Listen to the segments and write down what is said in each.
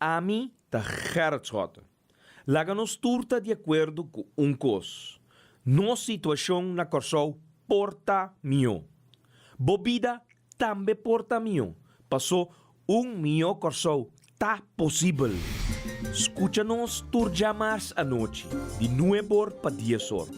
A mim, tá Gerrit Schotten. Laga nos turta de acordo com coisa. Nossa situação na Corsol porta mio. Bobida também porta mio. Passou mio Corsol tá possível. Escucha-nos turja mais à noite, de 9 para 10 horas.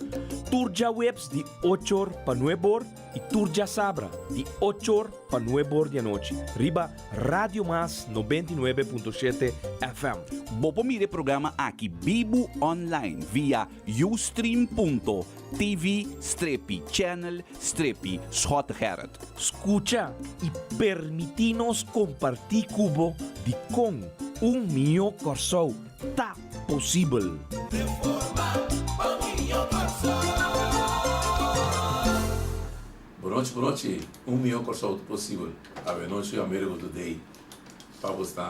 Turja webs de 8 horas para 9 horas e turja sabra de 8 horas para 9 horas da noite. Riba Radio Mas 99.7 FM. Bopo mire programa aqui Bibo online via ustream.tv/channel/Schottengerrit. Escucha e permitinos compartir cubo de com mio Corsol tá possível. Boa noite, mio Corsol tá possível. A noite América do Day. Para você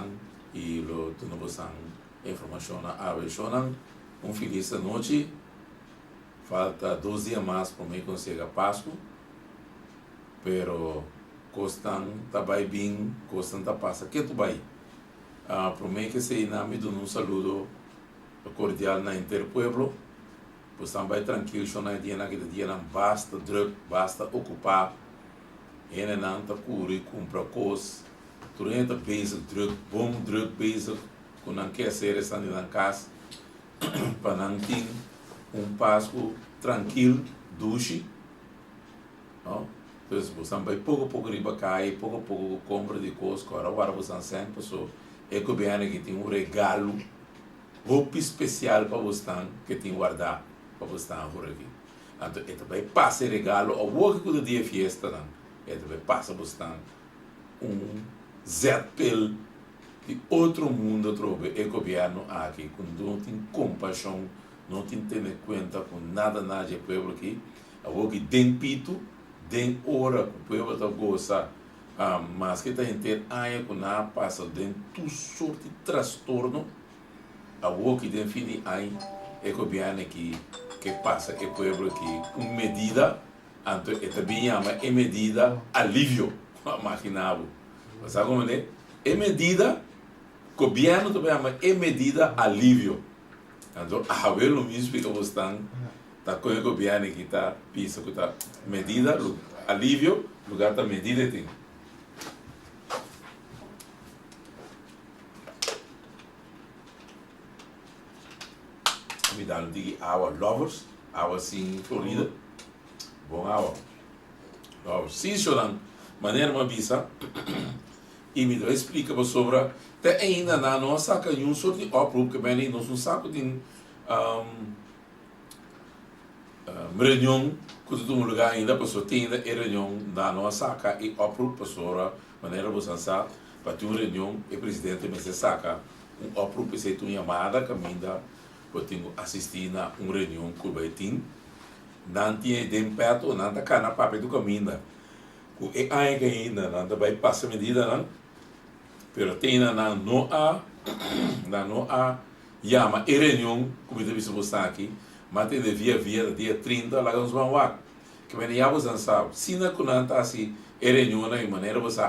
e lo tu não você informação a ver feliz noite. Falta 2 dias mais para mim conseguir Páscoa. Pero costan tá bem, costan tá passa. Que tu vai? Para mim que se nome do um saludo cordial na interpueblo. Pois também tranquilo, só na dia não basta druk, basta ocupar. Ene não tá cura e compra coisas. Tu entra bezig druk, bom druk bezig. Com não quer ser estando na casa. Para não ter Páscoa tranquilo, duche. Então, você vai pouco riba cai, pouco compra de coisas. Agora você sempre pessoa é que bem que tem regalo, roupa especial para você que tem guardado para você por aqui. Então, ele vai passar regalo ao outro que dia festa, não. Ele vai passar você zepel de outro mundo trobe é governo aqui, com não tem compaixão, não tem ter conta com nada de povo aqui. O que tem pito, tem hora que o povo está goza, mas que está inteiro aí com nada passa tem tu sorte de transtorno. O que tem fim aí é governo que passa é povo aqui com medida, então é também chama medida alívio, imaginável. Sabe como é? É medida, governo também chama medida alívio. Então, a ver o mesmo que você está com o governo que está pensando que está medida, alívio, lugar da medida tem. Me dá our lovers, our sim Florida, bom our lovers. Sim, chorando, maneira uma bisa. E me explica sobre até ainda na nossa saca um sorte de oproep que bem nós um saco de reunião que tu um lugar ainda pessoa tem ainda reunião da nossa saca e oproep pessoa maneira você sabe para ter uma reunião e presidente me se saca oproep se tu chamada que ainda eu tenho assistir na uma reunião que vai ter não tinha de perto não tá cá na papel do caminho o é que ainda não vai passar medida não. Pero tem na não há chama reunião como deve ser você aqui mas tem via dia 30 lá nos vão lá que vem já você sabe se não conta assim reunião na maneira você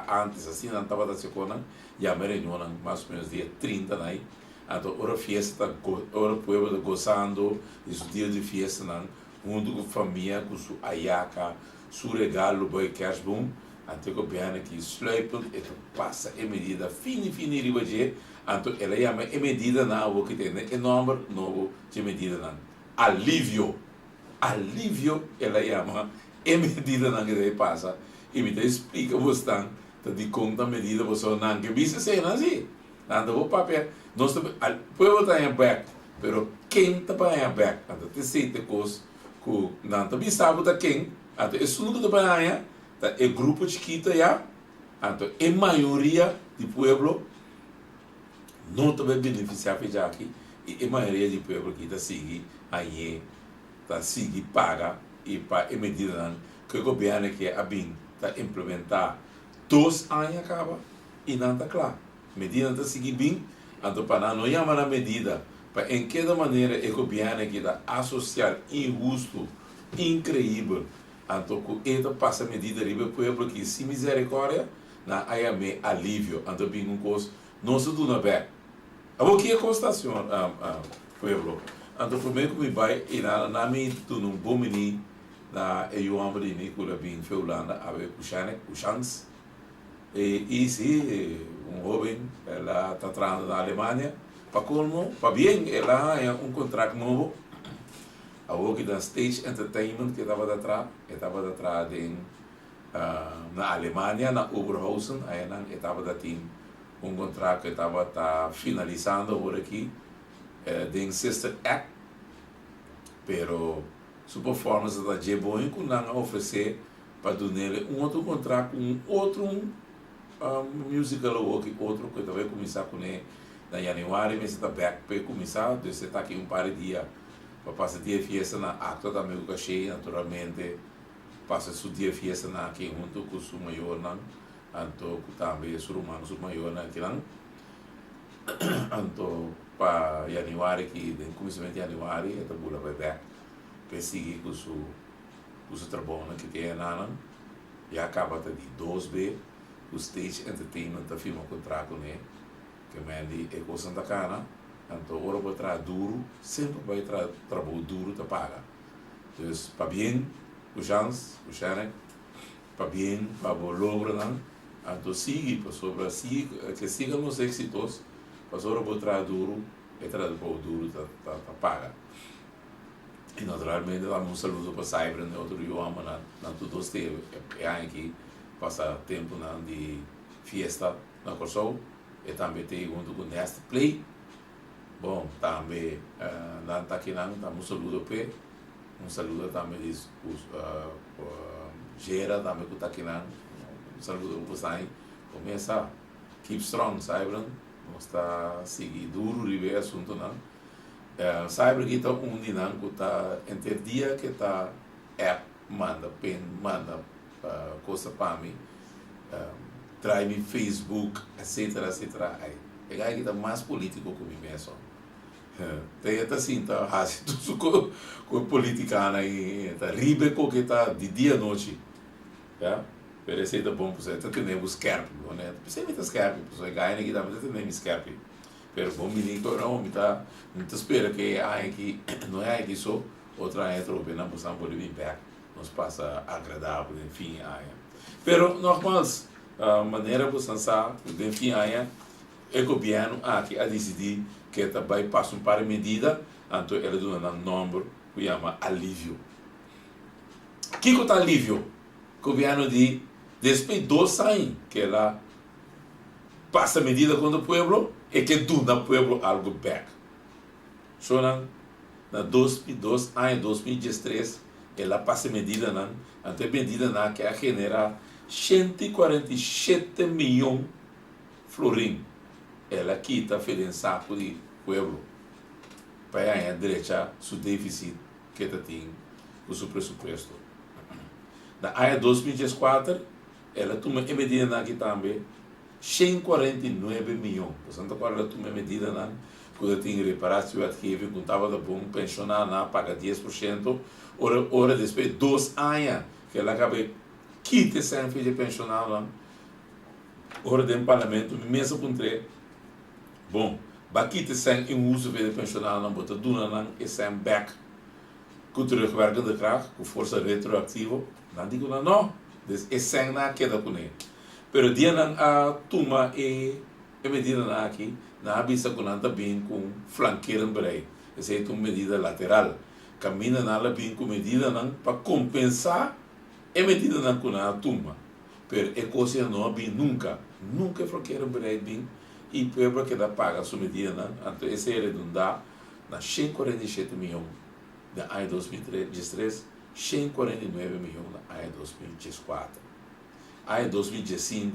antes assim não estava da segunda já reunião mais ou menos dia 30 aí então hora festa hora povo gozando esse dia de festa não junto com família com sua ayaca seu regalo boy cash boom até que o piano que sluipel e passa a medida fini ribaje então ela chama a medida na o que tem é número novo de medida não alívio ela chama a medida na que passa e me explica você tá de conta medida você não que bisa ser assim não o papel nós puedo estar em back pero quem está em back então te sei te coisa que não também sabe da quem então é tudo que está aí é grupo chiquito já, então a maioria do povo não também beneficiar já aqui e a maioria do povo que está seguindo aí está seguindo paga e para a medida que o governo que é bem está implementar 2 anos acaba e não está claro medida está seguindo bem então para não chamar a medida para em que maneira o governo que está associar injusto incrível. Então, ele passa a medida ali para o povo que se misericórdia, na aí me alívio. Então, bem coisa não se do na back. Aqui é constação, pueblo. Então, primeiro que me vai, e na minha, tu não bom menino, na eu amo de Nicola bem feulanda, a ver o chance. E sim, jovem, ela está trabalhando na Alemanha, para colmo, para bem, ela é contrato novo. A outra da Stage Entertainment que estava atrás na Alemanha, na Oberhausen, aí estava da team contrato que estava finalizando por aqui, den Sister Act, pero sua performance está de boa e não oferecer para dar outro contrato com outro musical ou outro que vai começar com ele na janeiro, mas está back para começar, então você está aqui par de dias para passar dia fiesta na acta também o cachê, naturalmente passa seu dia fiesta na aqui junto com o maior não, então também o romano o maior não aqui não, então para janeiro que no começo de janeiro está bula vai back para seguir com o trabalho que tem na e acaba de 2B o Stage Entertainment está firmando contrato com ele que me é com Santa Cana. Então, agora vai trazer duro, sempre vai trabalho duro te paga. Então, para bem, o chance, o chance, para bem, para o logro, não. Então, siga, que siga nos êxitos, para agora vai trazer duro, e trazer duro te paga. E, naturalmente, dá um saludo para Cyber, né, outro idioma, não tudo esteve, aqui, passa tempo de fiesta na Corsol, e também tem junto com Nest Play. Bom, também, lá está aqui, um saludo para um saludo também diz Gera, também que está aqui, um saludo para você, começa, keep strong, Cyber, está seguir duro, river assunto, não, Cyber que está dinâmico que está entre dia que está app, manda coisa para mim, trai-me Facebook, etc, aí, é aí que está mais político que mim mesmo. Tem até assim, tá tudo com política aí, tá ribeco que tá de dia e noite, já? Parece que é bom para você, tá tendo scarpe, né? Você me tá scarpe, você ganha aqui, tá tendo scarpe, pero bom menino, não, me tá, não te espera que aqui, não é aqui só, outra é trope, não possamos poder vir back, nos passa agradável, enfim, aí. Pero normais, a maneira você sabe, enfim, aí, é o governo aqui a decidir que também passa para medida, então ele dá um número que chama alívio. O que é alívio? O governo diz, depois de 2 anos que ela passa medida com o povo, e que dá ao povo algo back. Só na 2013, ela passa medida, então medida que genera 147 milhões de florins. Ela quita o saco de povo para a direita seu déficit que tem o seu presupuesto. Na área 2014, ela toma medida aqui também 149 milhões. Portanto, agora ela toma medida quando tem reparação adquirido, quando estava de bom pensionar, paga 10%, ora depois 2 anos que ela acaba quita sem filho de pensionar, ora do parlamento, mesmo com 3. Bom, bakite sem uso de pensionar não bota duna e sem back com terugwerken de kracht com força retroactiva não digo não é sem na queda com ele pero dia a tuma e medida aqui na avisa com anda bem com flanqueira bem essa é uma medida lateral camina na la bem com medida para compensar e medida com a tuma pero é coisa não bem nunca flanqueira bem e o povo que dá paga a sua medida, então esse é redundar na 147 milhões da ano 2013, 149 milhões da ano 2014. Ano 2015,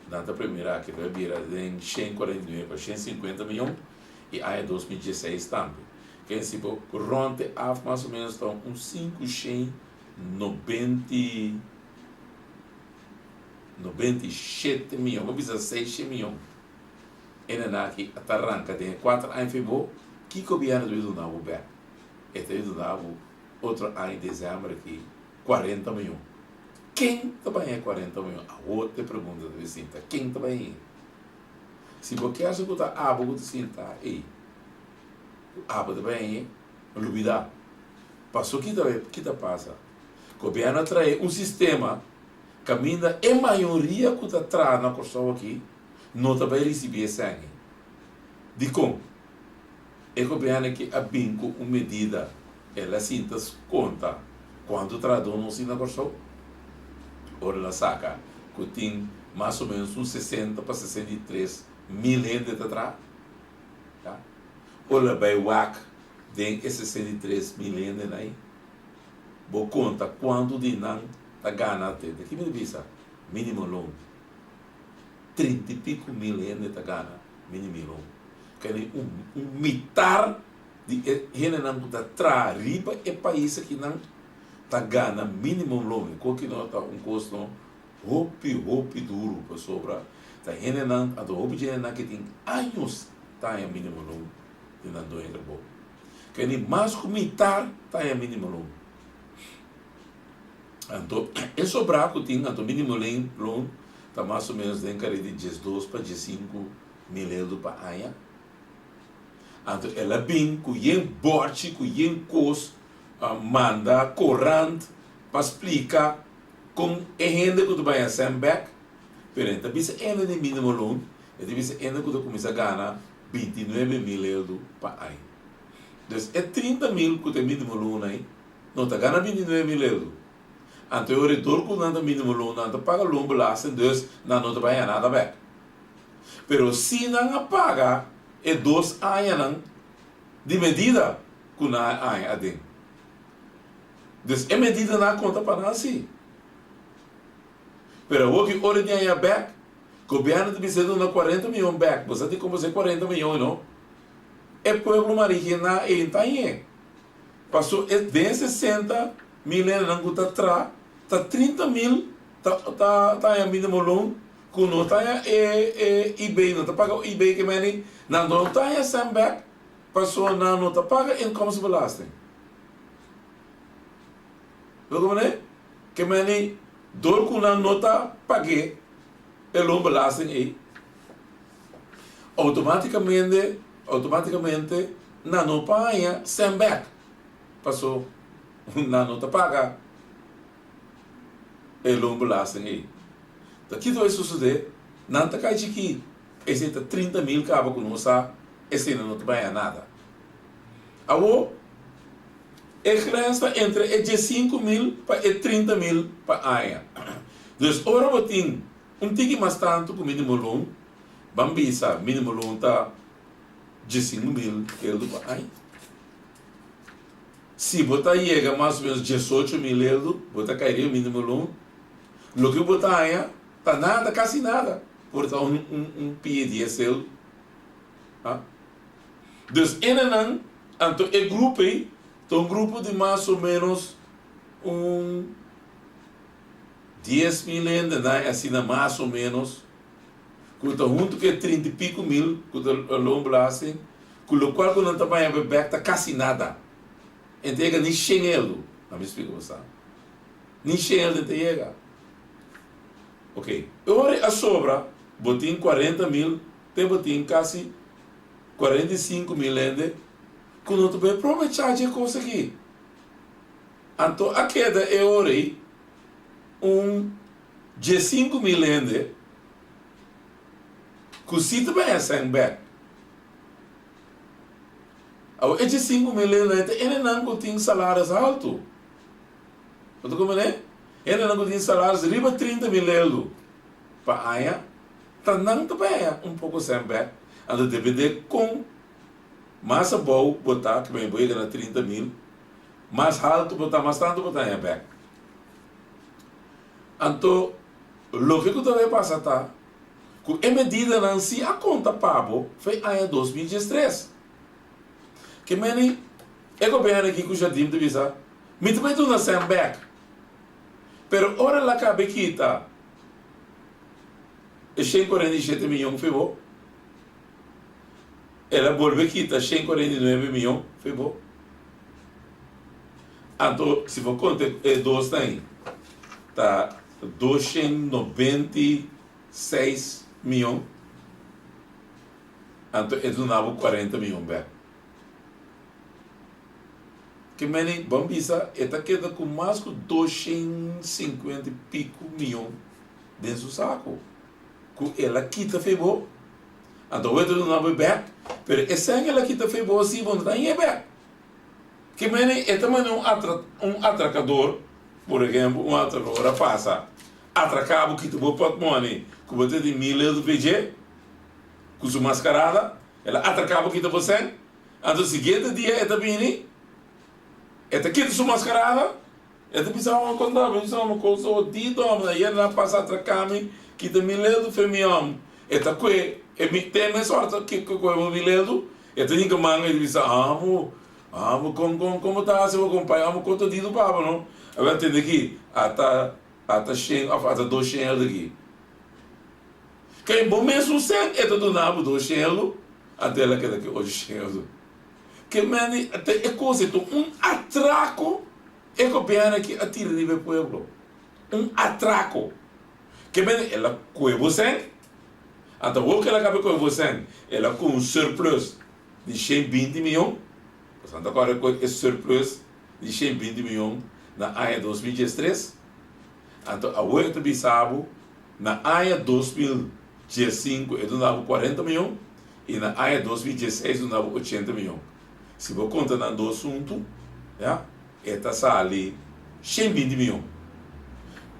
na primeira que vai virar de 149 para 150 milhões, e ano 2016 também. Que se for ronte a mais ou menos então uns 597 milhões, vamos dizer 6 milhões. Ena aqui arranca tem 4 anos febou que o governo do novo back este do novo outro ano em dezembro aqui 40 milhões quem também é 40 milhões a outra pergunta do vizinho quem também Se você quer que você aba, você senta aí. Aba também, lubida. Passou que tá passa. O governo traz um sistema que ainda a maioria que está traz na pessoa aqui não vai receber sangue. De como? O governo que abinca uma medida, ela sinta conta quando traduz não se na pessoa. Ora ela saca que tem mais ou menos uns 60 para 63 mil gente atrás. Tá? Ora vai o WAC, tem esses 63 mil gente aí. Vou conta quanto de não está ganhando. Aqui me avisa, mínimo loan. 30 e pico mil gente está ganhando, mínimo loan. Que mitar de gente não está atrás, riba é país que não está ganhando mínimo loan. Qualquer não está custo roupi duro para sobrar. Tá gente não, a do roupi gente não que tem anos está em mínimo loan. De não do engrabo. Que nem mais que mitar está em mínimo loan. Então, é sobrar que tem, então, mínimo loan, está mais ou menos dentro de 12 para 15 mil euros para ano. Então, ela bem, que em borte, que em cos, manda corrente para explicar como é gente que tu vai a back, pero bisa ainda de mínimo loan, bisa ainda que tu começa a ganhar 29 mil euros para ano. Então, é 30 mil que tu tem mínimo loan aí, não está ganhando 29 mil euros. Então, o retorno que não mínimo loan, não paga loan belasta, então não vai a nada back. Pero se não paga, é 2 anos de medida que não há adem. Então, é medida na conta para nós assim. Pero o que hora de aí back, o governo tem sido na 40 milhões back, você tem como ser 40 milhões, não? É povo maricina e está aí. Passou de 60 mil não está atrás, está 30 mil, está em mínimo loan, que não está em eBay, não está pagando eBay que meni, não está em Samback, passou não está pagando income belasting. Como é? Que meni, dor que não está pagando, é loan belasting aí. Automaticamente, não paga Samback, passou, não está pagando. É loan belasting aí. Daqui vai suceder, não está caindo aqui. Esse 30 mil cabo que não sabe, esse não vai a nada. Agora, a diferença entre 5 mil para 30 mil para ano. Então, agora eu tenho tique mais tanto que o mínimo loan, bambisa, mínimo loan está 5 mil euros para ano. Se você chega mais ou menos 18 mil euros, você cairia o mínimo loan. Lo que você aí está nada, quase nada, por estar PDSL. Então, então, é grupo aí, um grupo de mais ou menos 10 mil ainda, assim, mais ou menos, que está junto que 30 e pico mil, que está longo assim, com o qual não está bem aberto, está quase nada. Entrega nem 100 euros, não me explico você. Nem 100 euros entrega. Ok, agora a sobra, botem 40 mil, tem botem quase 45 mil ainda, que não vai aproveitar de conseguir. Então, a queda é agora de 5 mil ainda, que se também é sem back. Agora, de 5 mil ainda, ele não tem salários altos. Então, como é? Ele não tem salários riba 30 mil euros para ano, então não também pouco sem back. Então, depende com mais bom botar, que vem ganhar 30 mil, mais alto botar, mais tanto botar em back. Então, o que também passa tá, que a medida não se a conta pago foi em 2013. Que meni, é governo aqui que o jardim de visa, me também tu não sem back. Pero ora la cabe quita 147 milhões foi bom. Ela volve quita 149 milhões foi bom. Então, se for contar, é 2 tem. Tá 296 milhões. Então, é donava 40 milhões back. Que meni, bambisa, eta queda com mais que 250 e pico milhões dentro do saco. Que ela quita febo. Então, eu donava back, mas essa ela quita febo assim, quando está em back. Que meni, eta mani atracador, por exemplo, um atracador passa, atracava que tu vou portmone, que você tem 1.000 euros de PG, com sua mascarada, ela atracava que tu você, então, seguinte dia, eta vini, eta quita sua mascarada, eta pensava uma coisa, pensava uma coisa, o dito, e ela passa a atracar-me, que tu 1.000 euros de femião, eta que, tem a sorte que eu 1.000 euros, eta ninguém manga e pensava, como está se eu acompanhar, quanto dito para não? Agora tem aqui, até 200 euros aqui. Que bom mesmo sem, é do nabo 200 euros, até ela quer que 800 euros. Que mani, até é coisa, atraco, é que o piano aqui atira nível pueblo. Atraco. Que mani, ela coibo sem, até o que ela acaba coibo sem, ela com surplus de 120 milhões. Portanto, agora com esse surplus de 120 milhões na AIA 2013, então a outra bisabo na AIA 2015 eu donava 40 milhões e na AIA 2016 eu donava 80 milhões. Se você conta nos dois assuntos, esta sale 120 milhões.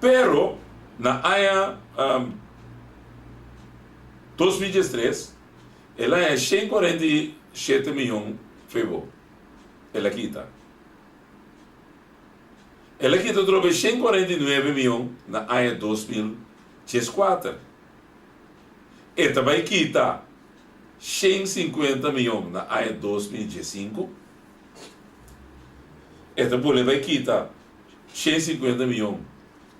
Pero na AIA 2013 ela é 147 milhões febo. Ela quita. Ela quita trouxe 149 milhões na AIA 2014. E também quita 150 milhões na AIA 2015. E também vai quitar 150 milhões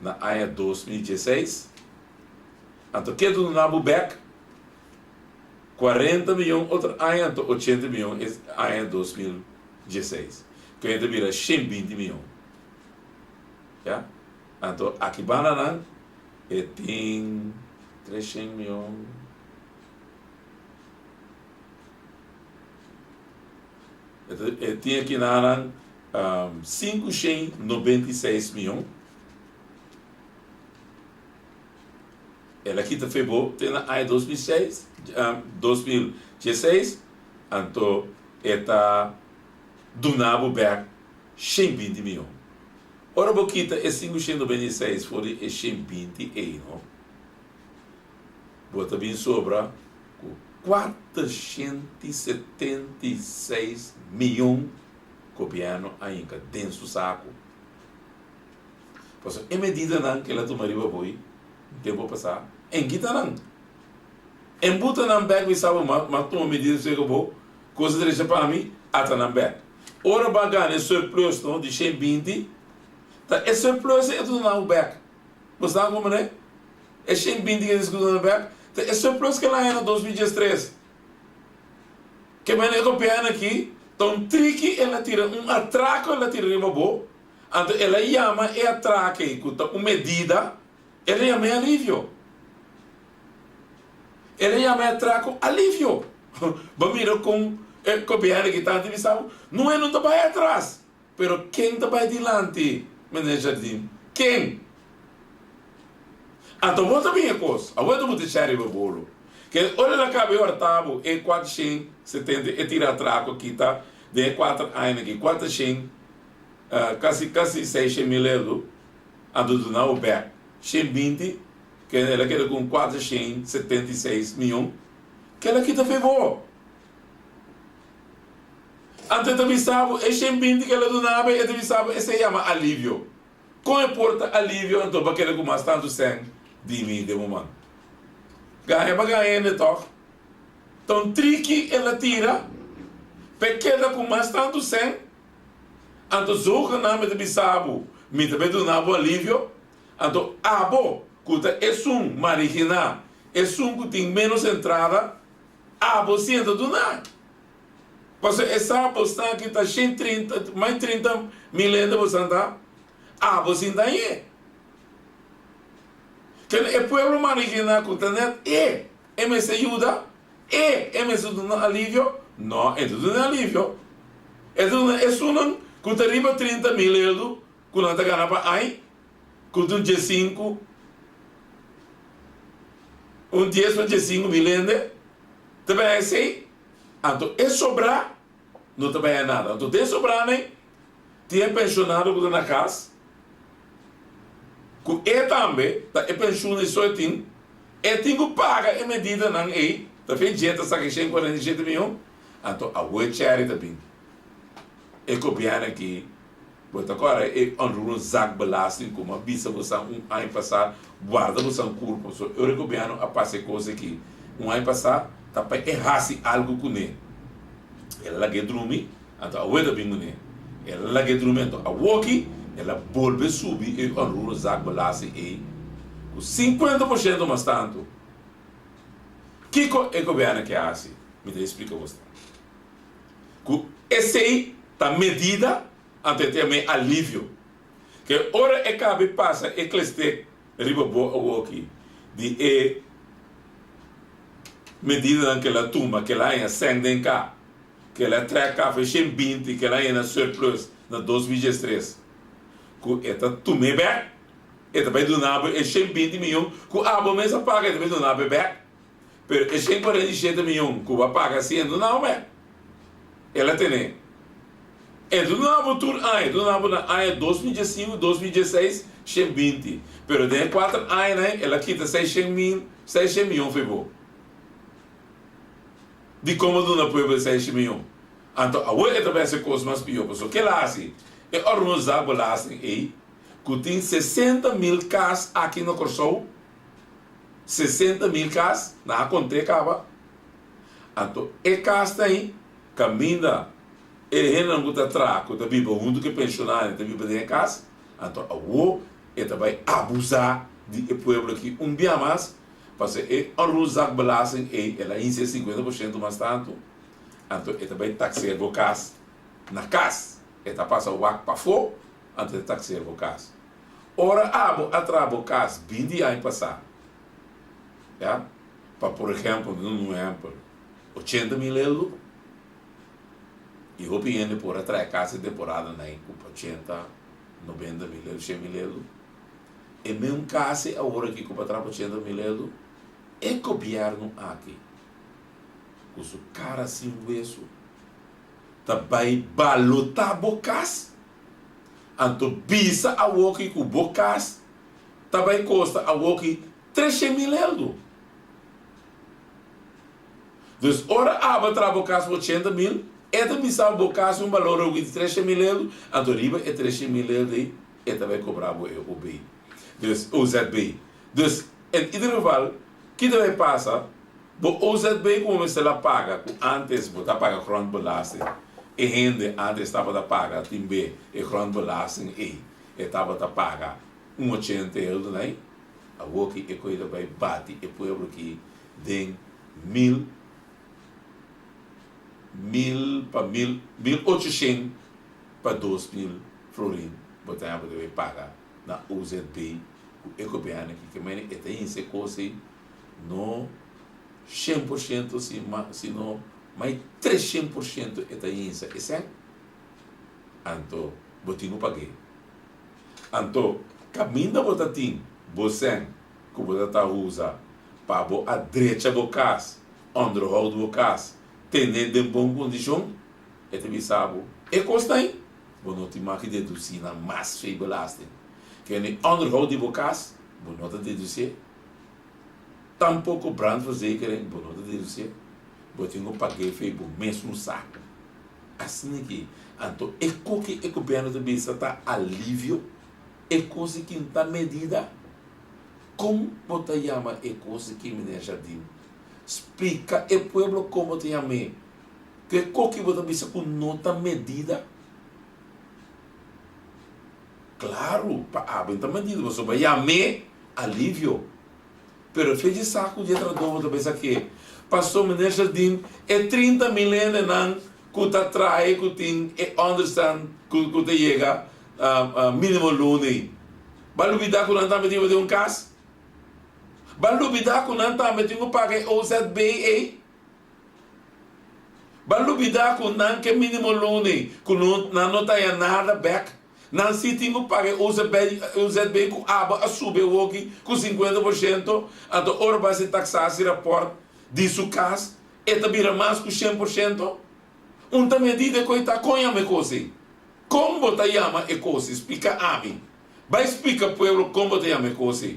na AIA 2016. Então, que do Nabu Back 40 milhões, outra AIA 80 milhões, AIA 2016. Que ainda vira 120 milhões. Ja? Então, aqui banana tem 300 milhões. Tem aqui na 596 milhões. Ela aqui está febo, tem na AIA 2016, então está do Nabo Back 120 milhões. Ora, vou quitar é 596 for é 120 não? Vou também sobra 476 milhões copiando ainda dentro do saco. Pois é medida não que ela tomaria para boi, tempo passar, em que não. Em buta não back we sabe mas toma medida se que vou, coisa deixa para mim, ata não back. Ora bagane surplus não de 120. Tá, esse surplus é tudo não back. Você sabe como é? É 120 que eles tudo não back. Tá, esse surplus que lá é no 2013. Que me copiando aqui, então tricky ela tira atraco ela tira de bobo. Então ela chama e atraque com uma medida, ela chama alívio. Ela chama atraco alívio. Vamos mirar com copiando aqui tanto e sabe, não é não tá para atrás, pero quem tá para adiante, menino jardim, quem? Então volta bem a coisa, a volta muito sério o bolo, que olha na cabeça o artabo é 470 é tirar atraco aqui tá, de 4 anos aqui 400 quase 600 mil euros, a do não back 120 que ela queda com 476 milhões, que ela aqui tá fervor. Antes também sabe, é 120 que ela do nada, e também sabe, esse se chama alívio. Como importa alívio, então, para aquele com mais tanto sangue de mim, de momento. Ganha para ganhar, né, toque. Então, tricky ela tira, pequena com mais tanto sangue, então, zoga na me também sabe, me também do nada alívio, então, abo, que é marigina, é que tem menos entrada, abo, senta do nada. Porque essa aposta que está 130, mais 30 mil euros você está, você está aí. Que é pueblo maricina que está net, mas ajuda, é mesmo um alívio? Não, é tudo um alívio. É um que te arriba 30 mil euros, que não te ganha para aí, que tu dia 5, um 10 para dia 5 mil euros, também é assim. Então, é sobrar, não também é nada. Então, tem sobrar, né? Tem pensionado que está na casa, que é também, é pensionado só tem que pagar a medida não é, tá feito gente, está aqui 147 milhões, então, a web charity também. É copiando aqui, mas agora é um zac belasting, como a bisa você ano passado, guarda você corpo, so eu recomendo a passar coisa aqui, ano passado, tá para errar-se algo com ele. Ela que dorme, então a web também com ele. Ela que dorme, então a walkie, ela volve subir e um zac belasting aí, com 50% mais tanto. Que é copiando que é assim? Me explica você. Com esse aí, tá medida até ter alívio que ora é cabe passa é cleste riba bo aqui de medida que ela toma que ela é senden cá que ela treca faz 20 que ela é na surplus na 2003 que eta tome back eta vai do nabo é 20 milhões que a abo mesmo paga eta vai do nabo back pero é 147 milhões que vai pagar sendo não é ela tem do novo tour do novo na 2005, 2016, 20. Pero de 4 anos, né, ela quita 600 milhões foi bom. De como do na povo 600 milhões. Então, a outra também se coisa mais pior, porque que lá assim, é organizar lá assim aí, que tem 60 mil casas aqui no Corsol, 60 mil casas, na conta acaba. Então, é casa aí, caminha ele não está atrás, está vivo muito que pensionário, está vivo dentro de casa, então a o ele vai abusar do povo aqui dia mais, porque ele arrusar belasting ela em 50% mais tanto, então ele vai taxar o casa na casa, ele passa o ar para fora, então ele taxar o casa. Ora atrás o casa 20 anos passar, já, para por exemplo, no exemplo, 80 mil euros. E eu penso por atrás casa temporada né, com 80, 90 mil euros, 100 mil euros. E mesmo casa agora que com atrás 80 mil euros, é governo aqui. Com o cara sem hueso, também balotar bocas. Então, bisa a walkie com bocas, também custa a walkie 300 mil euros. Então, ora, abre bocas por 80 mil, esta missão bocasse valor de 300 mil euros, então riba é 300 mil euros e vai cobrar o B. O ZB. Então, em intervalo, o que vai passar? O ZB, como se ela paga, antes você paga grondbelasting, e gente antes estava a pagar também e grondbelasting e estava a pagar 80 euros, né? A walkie é coisa vai bater e povo que tem 1.800 para 2.000 florins, botar para deve pagar na UZB, o ecopiano que também é tem essa coisa no 100% se não mais 300% é tem isso, é então botinho paguei, então caminho botatim, você que você tá usa para a direita do caso, underhold do caso ter de boa condição, é também sabe, é custa aí, vou não te marcar deduzir na mais feia belasting, que é underhold de bocas, vou não te deduzir, tampouco brandverzekering, vou não te deduzir, vou ter que pagar feio por mesmo saco, assim aqui, então é que o governo também está alívio, é coisa que está medida, como você chama é coisa que me jardim. Explica o povo como te amei. Que qualquer coisa bisa com nota medida. Claro, para a bem medida, você vai amar alívio. Pero fez de saco de tradução também aqui. Passou me jardim é 30 milhões não que tá trai que tem é understand que te chega mínimo lune. Balu bida com não tá metido de caso. Balu bida com não tá metido pagar OZB Balubida com não que mínimo lune, com não tá nada back. Não se tem que pagar usa bem com aba a subir o aqui com 50%, então ora vai se taxar se rapport de sua casa, e também mais com 100%. Uma medida que está com a minha coisa. Como você chama a coisa? Explica a mim. Vai explicar ao povo como você chama a coisa.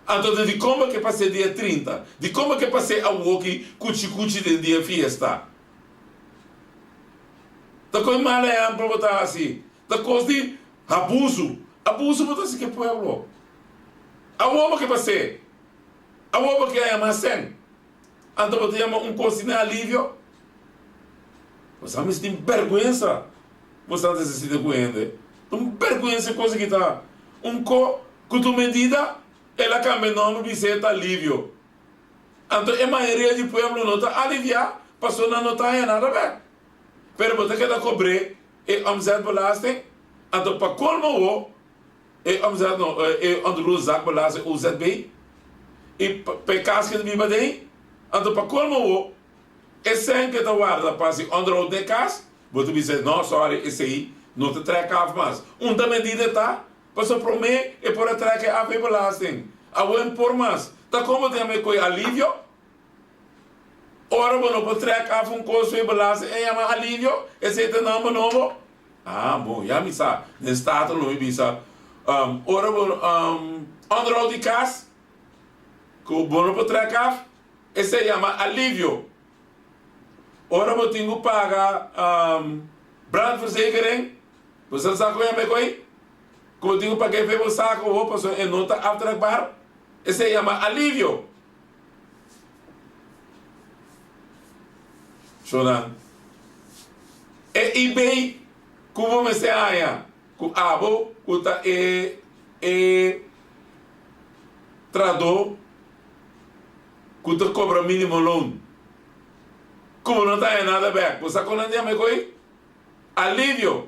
Então, de como que passei dia 30, de como que passei a walkie cuchi-cuchi de dia fiesta. Então, como mal é para botar assim? Da coisa de abuso. Abuso botar assim que o povo. A uva que passei. A uva que é mais sem. Então, você chama coisa de alívio. Você não tem vergonha. Você não se sente com ele. Não vergonha coisa que está. Com tua medida, ela cambia o nome de ser alívio. Então, a maioria do povo não está aliviado, passou não está nada bem. Pero você quer cobrir e omzet belasting. Então, para colmo, e omzet não, e onderdroeg zakbelasting OZB. E para casca de biba daí. Então, para colmo, e sem que tu guarda para se onderhoud de casa, você diz, não, sorry, esse aí não te treca af mais. Uma medida tá, para se prometer e por treca af belasting. A bom por mais. Tá como tem a com alívio? Ora, bueno, para treca af coisa de belasting, é chama alívio, esse é o nome novo. Ah, bom, já me sabe. No estado não me sabe. Ora, bueno, onderhoud de casa, com bono para treca af, esse é chama alívio. Ora, eu tenho que pagar brandverzekering. Você sabe como é que é? Como eu tenho que pagar para você, eu passo em nota aftrekbaar. Esse se chama alívio. Zonan. E bem, como você acha? Com abo, com ta trador, com ta cobra mínimo loan. Como não está nada bem, você conhece a coisa? Alívio.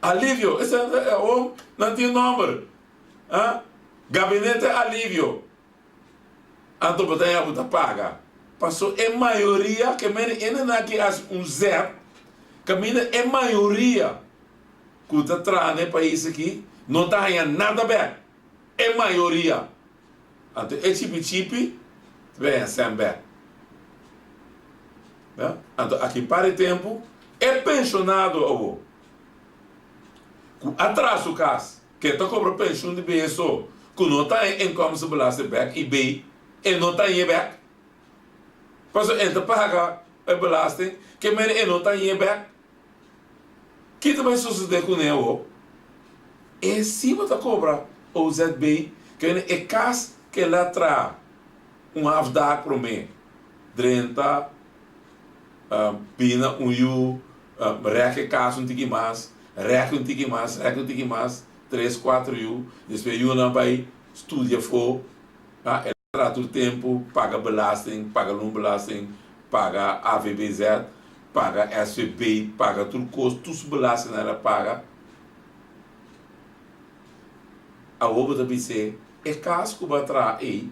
Alívio. Esse é o não tem nome. Gabinete alívio. Então você já paga. Passou em maioria que ainda não aqui as zero. Que é maioria que está trazendo no país aqui não está nada bem. É maioria. Então é chipi vem sem bem. Então, aqui para o tempo, é pensionado ou atrás do caso, que está cobrando pensão de BSO, que não está em como se belasta back e bem, e não está em back. Mas ele paga a belasting, que não está em back. O que vai suceder com ele? É se você cobra o ZB, que é caso que ele traz afdag para mim, 30 pina reke caso um tique mais, reke um tique mais, 3, 4 depois não vai estudia for, ele trata o tempo, paga belasting, paga belasting, paga AVBZ, paga SVB, paga tudo custo, tudo belasting ela paga. A outra também se é caso que vai trazer aí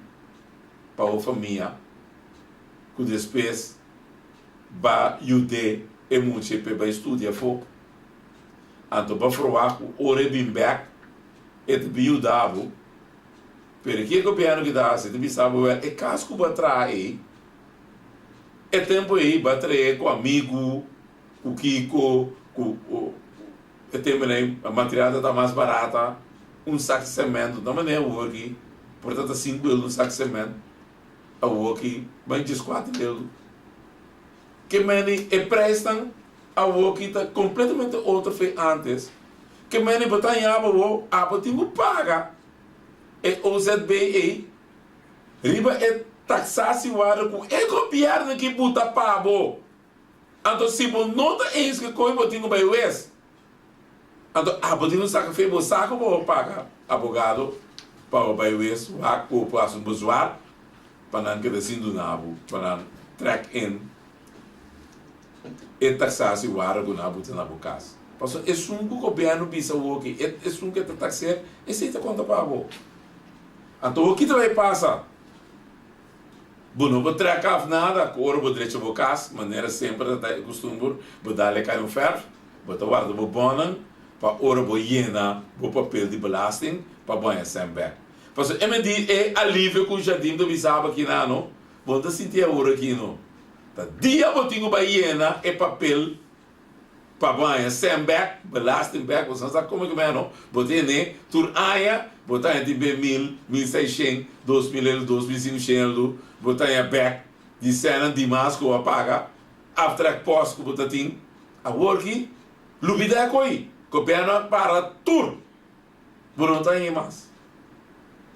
para a família, que depois ba yude e muito para estudar fogo. Então para provar que o rebimback é de biudavo. Pero que o governo que dá, se de sabe é caso que vai trazer é tempo aí vai trazer com amigo, com Kiko, com é tempo aí a material está mais barata, saco de cimento, não é o aqui, portanto 5 euros saco de cimento, o aqui vai 4 euros. Que meni prestam ao que está completamente outro foi antes. Que meni botar em abo tem que pagar. E o ZBE riba é taxasse o ar com o governo que bota pago. Então se você não está em isso que coi botinho vai o es. Então botinho saca feio o saco vou pagar abogado para o vai o es o aquo para o usuário para não querer sendo nabo para não track in e taxasse o ar com a buta na boca. Passou é um governo bisa o que é um que taxar e se te conta para o. Então o que vai passar? Bueno, vou trecar nada, agora vou direito ao casa, maneira sempre da costume, vou dar-lhe cai um ferro, vou guardar o bonan, para hora vou llenar o papel de belasting, para banhar sempre. Mas é alívio com o jardim do Bisaba aqui, não? Vou sentir a hora aqui, não? Dia vou ter que llenar o papel, para banhar sempre, belasting back, você sabe como é que é, não? Vou ter, né? Tur aia, vou ter de 1.000, 1.600, 2.000, 2.500, vou ter back, de cena de mais que eu apaga, after post que vou ter, a work, lubida é coi, governo para tur, vou não ter mais.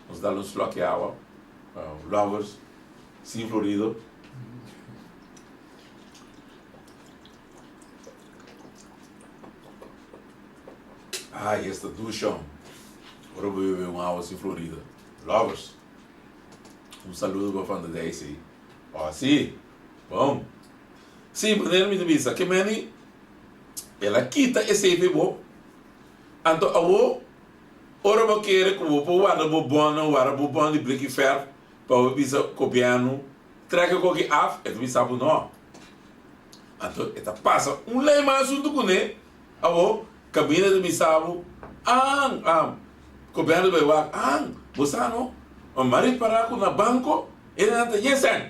Vamos dar uns flock de água, lovers, sim florido. Ai, esta ducha. Agora vou beber uma água assim florida. Lovers. Um saludo para a fã da Daisy. Ó, sim. Bom. Sim, maneira me diz. Que meni, ela quita esse bebo. Então, ora vou querer que vou guardar o bom de brick fer para o bisa copiano. Traga qualquer af, é do sabe não. Então, esta passa lema assunto com ele. Cabina de Bisabo, governo do Bewa, você não, o marido para com na banco, ele não tem yesen.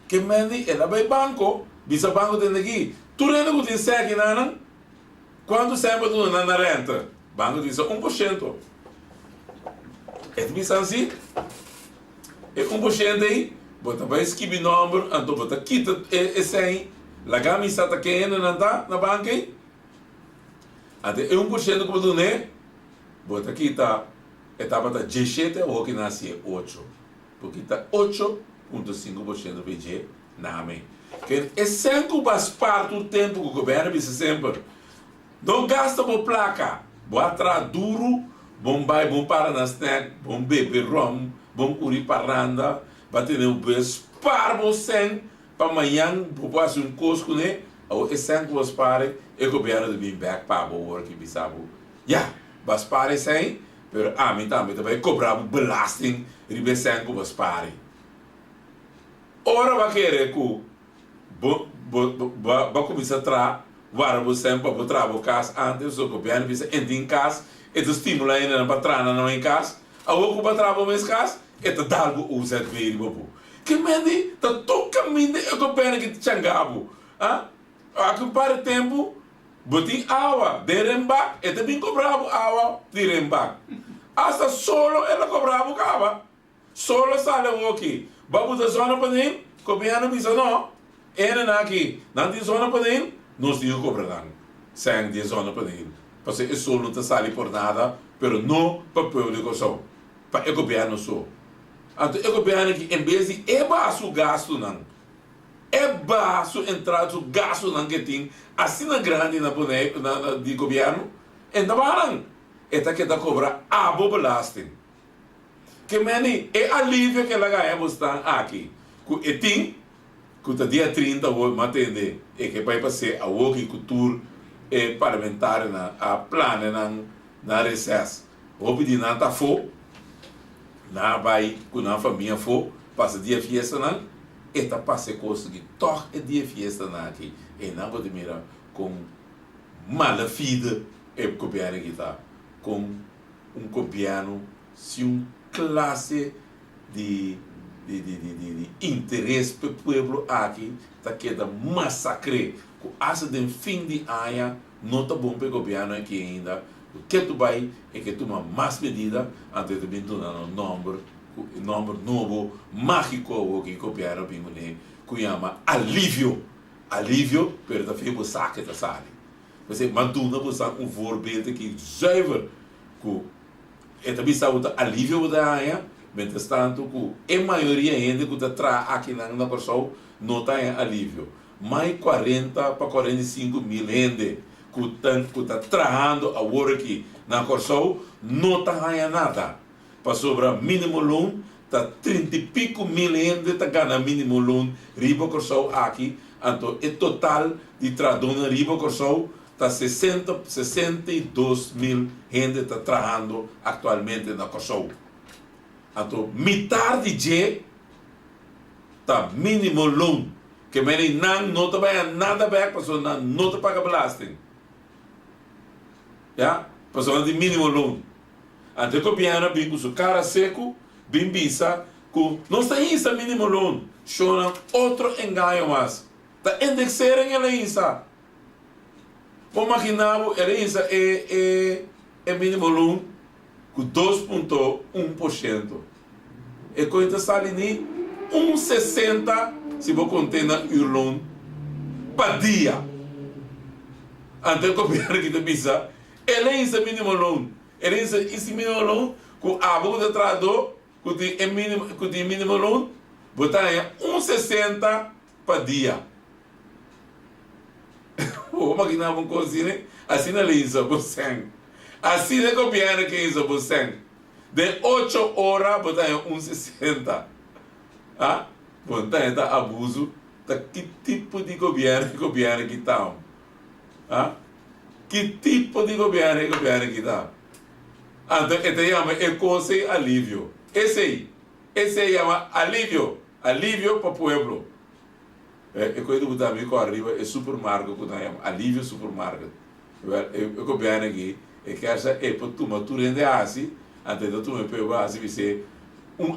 Que mendi, ele vai banco, bisa banco tem aqui, tu renda com tem seque não? Quando sempre tu na renta, banco diz 1%. É bisa assim, é 1% aí, bota vai skip número, então bota quita esse aí. La camisa está quente na banca aí. Até 1% como tu né? Bota aqui tá etapa da 17 ou que nasce 8. Porque tá 8,5% do PG na mãe. Que é sempre faz parte do tempo que o governo diz sempre. Não gasta por placa. Vou atrás duro, bom vai, bom para na snack, bom beber rum, bom curir parranda, vai ter um beijo para você. Para amanhã, vou fazer cosco, né? O essêncio was pare, o governo de vir back para o work, bisabo. Já, mas pare sem, pero a mim também vai cobrar o belasting, e o essêncio was pare. Ora vai querer que vai começar a trabalhar, vai você para trabalhar o caso antes, o governo vai entrar em casa, e te estimula ainda para trabalhar não em casa, a outra para trabalhar nesse caso, e te dá algo usado para ir que mendi, tá toca minde eu que pena que te changabo, aqui para tempo, botin água, de rembak, e também cobrava água de rembak. Hasta solo ela cobrava cava, solo sale o aqui, babu da zona para nem, copiando bisa não, ena aqui, não tem zona para nem, nós digo cobrando, sem de zona para nem, porque o solo não te sale por nada, pero não para público só, para copiando só. Então, eu governo que em vez de baixo gasto não, baixo entrada o gasto não que tem, assim na grande na de governo, ainda não, que dá cobrar a belasting. Que meni é alívio que ela ganha bastante aqui, que tem, que o dia 30 vou manter, que vai passar a outra cultura parlamentar a plano na recesso, vou pedir nada for. Na vai com a família for passa dia fiesta não eta passa coisa que toca é dia fiesta não aqui e não pode mirar com mala vida é copiando que tá com copiano se classe de interesse para o povo aqui tá queda massacre com asa de fim de ano não tá bom para copiano aqui ainda. O que tu vai é que toma mais medida antes de vir um número novo, mágico, que copiaram bem que chama alívio. Alívio, pero da fé você saca da sala. Você mantuna você voorbeeld que zuiver que também saúde alívio da área, mientras tanto que a maioria ainda que está tra aqui na Corsol não está em alívio. Mais 40 para 45 mil gente que está trabalhando a hora aqui na Corsol não está ganhando nada. Para sobrar mínimo loan, está 30 e pico mil gente está ganhando mínimo loan riba Corsol aqui. Então, o total de trabalhadores riba Corsol está 62 mil gente está trabalhando atualmente na Corsol. Então, metade de tá mínimo loan. Que meni não te vai nada back, pessoa não te paga belasting. Ja? Pessoa de mínimo loan. Então, o governo vem com seu cara seco, bem bisa, com não está isso mínimo loan. Chora outro engano mais. Tá indexando ela isso. Vamos imaginar ela isso é mínimo loan com 2,1%. E quando está ali 1,60 se você contém o loan para dia. Então, o governo que te bisa, ela é isso mínimo loan. Ela é isso mínimo loan com a boca de tradutor, com o mínimo loan, botar em 1,60 para dia. Vamos imaginar uma coisa assim na lisa, você. Assim é o governo que é isso, você. De 8 horas, botar em 1,60. Ah? Botar em abuso. Que tipo de governo que está? Ah? Que tipo de governo que está? Então, ele chama coisa alívio. Esse aí chama alívio. Alívio para o povo. É coisa do Butami com arriba, é supermercado que nós chamamos. Alívio supermercado. O governo aqui, é que essa é para tu rende assim, antes de tu me pegar assim, vai ser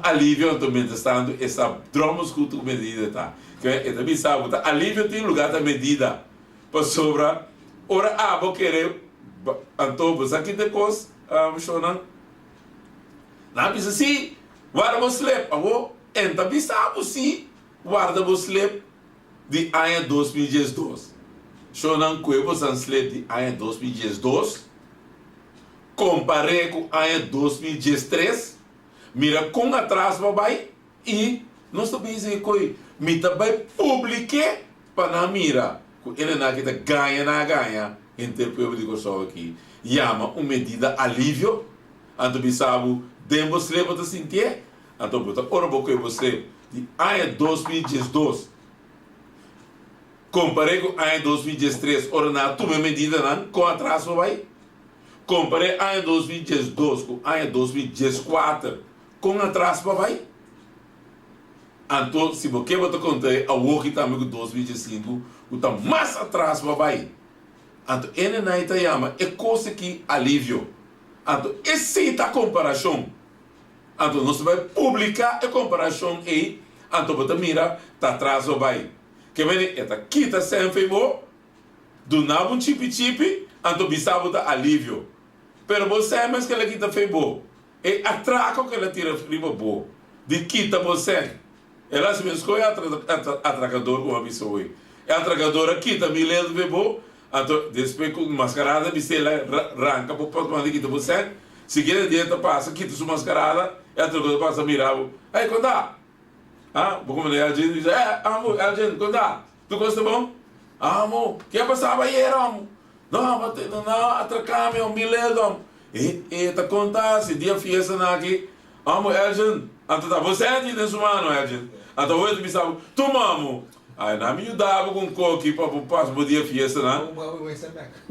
alívio, então, estando essa dromos que tu medida, tá? Que é também sabe, alívio tem lugar da medida. Para sobra, ora, vou querer, então, você aqui de coisa, não precisa assim, guarda você lep, então, precisa sim, guarda você lep de ano 2012. Shonan Cuevo Sanslep de ano 2012, comparei com ano 2013, mira com atraso vai e nós também dizemos que me também publique para não mira, ele não quer ganha, entre o povo de Kosovo aqui, chama uma medida alívio, então sabe, demos leva para sentir, então bota ora boca você de ano 2012, comparei com ano 2013, ora na tua medida não com atraso vai, comparei ano 2012 com ano 2014 com atraso vai. Então, se você botar conta, a outra também com 2005, o tá mais atraso vai. Então, ele não está chama é coisa que alívio. Então, essa é a comparação. Então, nós vamos publicar a comparação aí. Então, você mira, tá atraso vai. Que vem, esta quita sempre bom, do nabo chip, então, bisabo tá alívio. Pero você é mais que ela quita foi bom. É atraco que ela tira riba bom. De quita você. Ela se escolhe atracador como a pessoa. É atracadora quita milhão de bom. Então, depois com mascarada, você arranca para o ponto de quita você. Se quer dieta passa, quita sua mascarada, é atracador passa mirar. Aí, quando dá? Ah, vou comer a gente diz, amor, a gente, quando dá? Tu gosta bom? Amor, quer passar a banheira, amor? Não, atracar meu milhão. E tá contando, se dia fiesta aqui, amor, Elgin, então você é de desumano, Elgin. Então eu te pensava, tu mamo, aí não me ajudava com coque para o próximo dia fiesta, não?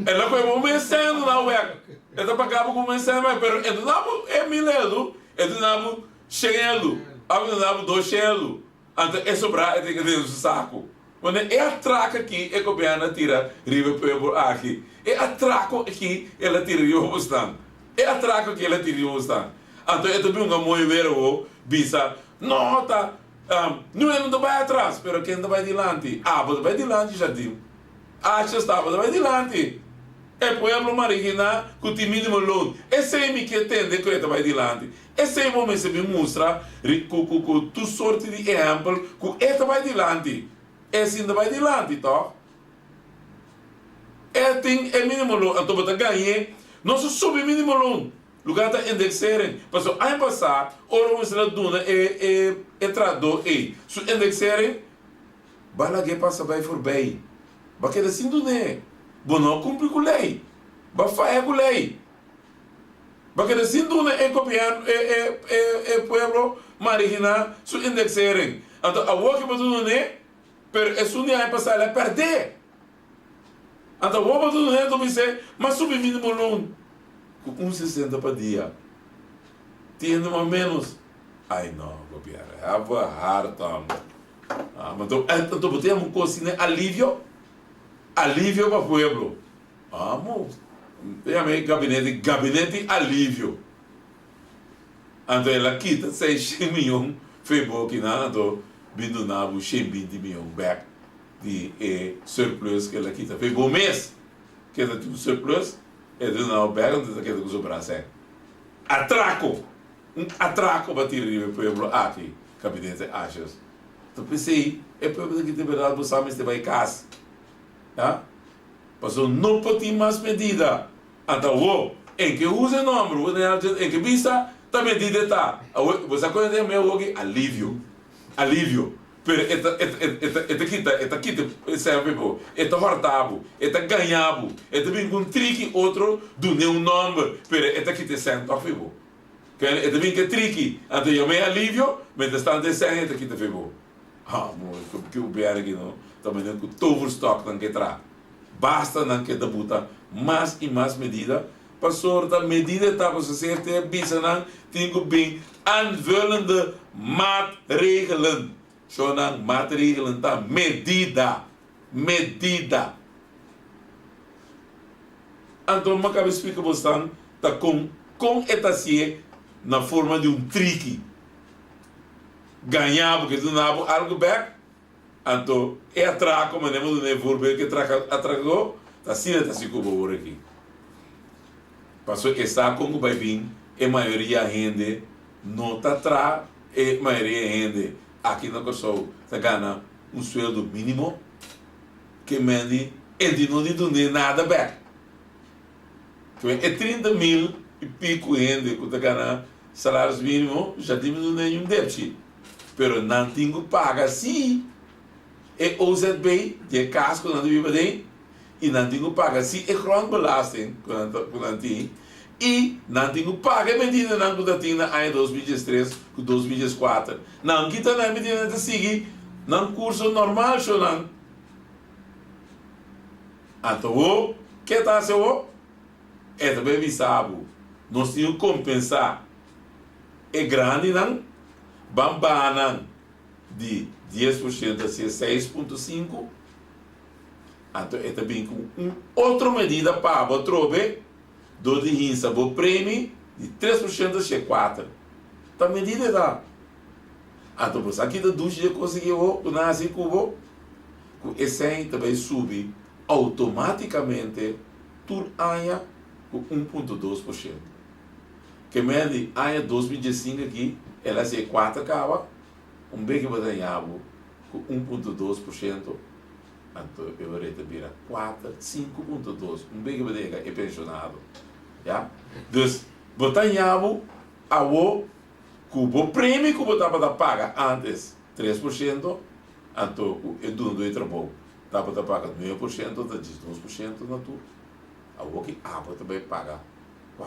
Ela foi bom mexendo na ueca. Ela pagava com mexendo, mas ele não é milhão, ele não cheio, ele não dois cheios. Então é sobrar, ele tem que ter um saco. Quando é a traca aqui, é que o governo tira riba para aqui. É a traca aqui, ela tira riba para o stand. É a traca que ela tira riba para o stand. Então, eu também não vou ver o bisa. Não, tá. Não é não vai atrás, mas quem vai adiante? Você vai adiante, já digo. Já está, você vai adiante. É povo maricina que tem mínimo loan. Esse é o que tem de que vai adiante. Esse é o momento que me mostra com tu sorte de exemplo que esta vai adiante. Esse ainda vai adiante, tá? É mínimo loan. Então, você ganha. Não se sube mínimo loan. Lugar da indexeren. Porque ano passado, ora vamos lá duna trador e su indexeren, bala que passa vai for bem. Ba que assim do né. Bono cumpre com lei. Ba faia com lei. Ba que assim do né copiar pueblo marigina su indexeren. Então a work ba do né, per é su ano passado ela perder. Então o ba do né do me ser, mas sub mínimo loan com 1,60 para dia. Tendo mais menos. Ai, não, copiar. Ava harta. Mas então temos um coisa alívio para o povo. Vamos. Tem gabinete alívio. Então ela quita 6 milhões, foi bom que não, então vindo na 120 milhões back de surplus que ela quita. Foi bom mês que ela tem surplus, e do não back, então ela quita com o braço. Atraco para tirar o povo aqui, gabinete achas. Então pensei, é o povo que tem verdade, você sabe se vai em casa. Tá? Passou não pode ter mais medida. Então, em que usa o número, em que vista, a medida está. Você conhece meu alívio. Pero esta quita serve para esta hortabo, esta ganhabo, esta vem com trique outro do meu nome, pero esta quita serve a fibo. Esta vem que trique, então eu me alívio, mas está desenho esta quita fibo. Que o bem aqui não, também não com todo o estoque não que traz. Basta não que debuta mais e mais medida, para sorte a medida está para você ter bisa não tem que bem aanvullende maatregelen. Zo'n maatregelen está medida. Então, uma cabeça explica bastante, tá com esta se na forma de trique. Ganhar porque tu não há algo back. Então, é atraco, mas não é verbo que atracou, tá assim como por aqui. Passou que está com o vai vir, a maioria rende, não está atrás, a maioria rende. Aqui no Kosovo, está ganhando um sueldo mínimo, que mende, ele não diz nada back. É 30 mil e pico rende, que está ganhando salários mínimos, já diminui nenhum déficit. Pero não tem que pagar, sim. É OZB, de casco, não tem que pagar, e não tem que pagar, sim, é grondbelasting, quando tem. E não tem que pagar a medida não que tem na ano 2003 com 2004. Não que está na medida de seguir, não curso normal, só não. Então, o que está a ser o? É também visado. Nós temos que compensar. É grande, não? Bambana de 10% a ser 6,5%. Então, é também com outra medida para o trobe. Do de rinça, o prêmio de 3% a ser 4%. Então, a medida dá. Então, por isso, aqui da ducha já conseguiu o nasce cubo. O esse também sube automaticamente por ano com 1,2%. Que mede ano 2005 aqui, ela é 4 cava, bem que vai ganhar com 1,2%. Então, eu vou vira 4, 5,2%. Bem que vai ganhar é pensionado. Ja? Dus botanhavo a o cubo prêmio que botava da paga antes 3%, então o dono do trabalho estava da paga 9%, da 12% na tudo. A o que também paga 4%.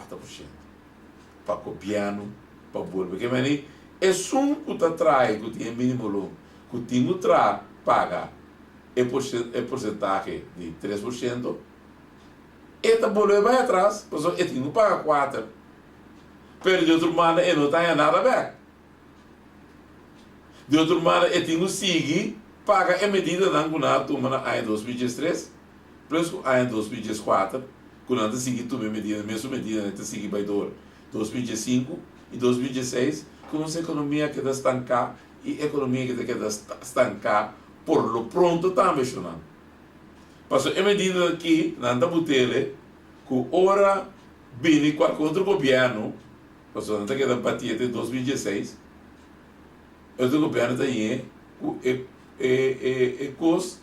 Para o piano, para o bolo, porque mani é só que tu trai que tem mínimo longo, que tem que paga é porcentagem de 3%. Esta bola vai atrás, mas ele não paga 4. Pero de outra maneira, ele não tem nada a ver. De outra maneira, ele tem que seguir, paga a medida da Angunar, toma na ano 2013, plus o ano 2014, quando ele seguir a medida, mesmo medida, ele seguir para 2005 e 2016, com essa economia que está estancada e a economia que está estancada, por lo pronto está mencionando. Passou a medida que, na Butele, que ora vem qualquer outro governo, passou na que batia até 2016, outro governo tem coisa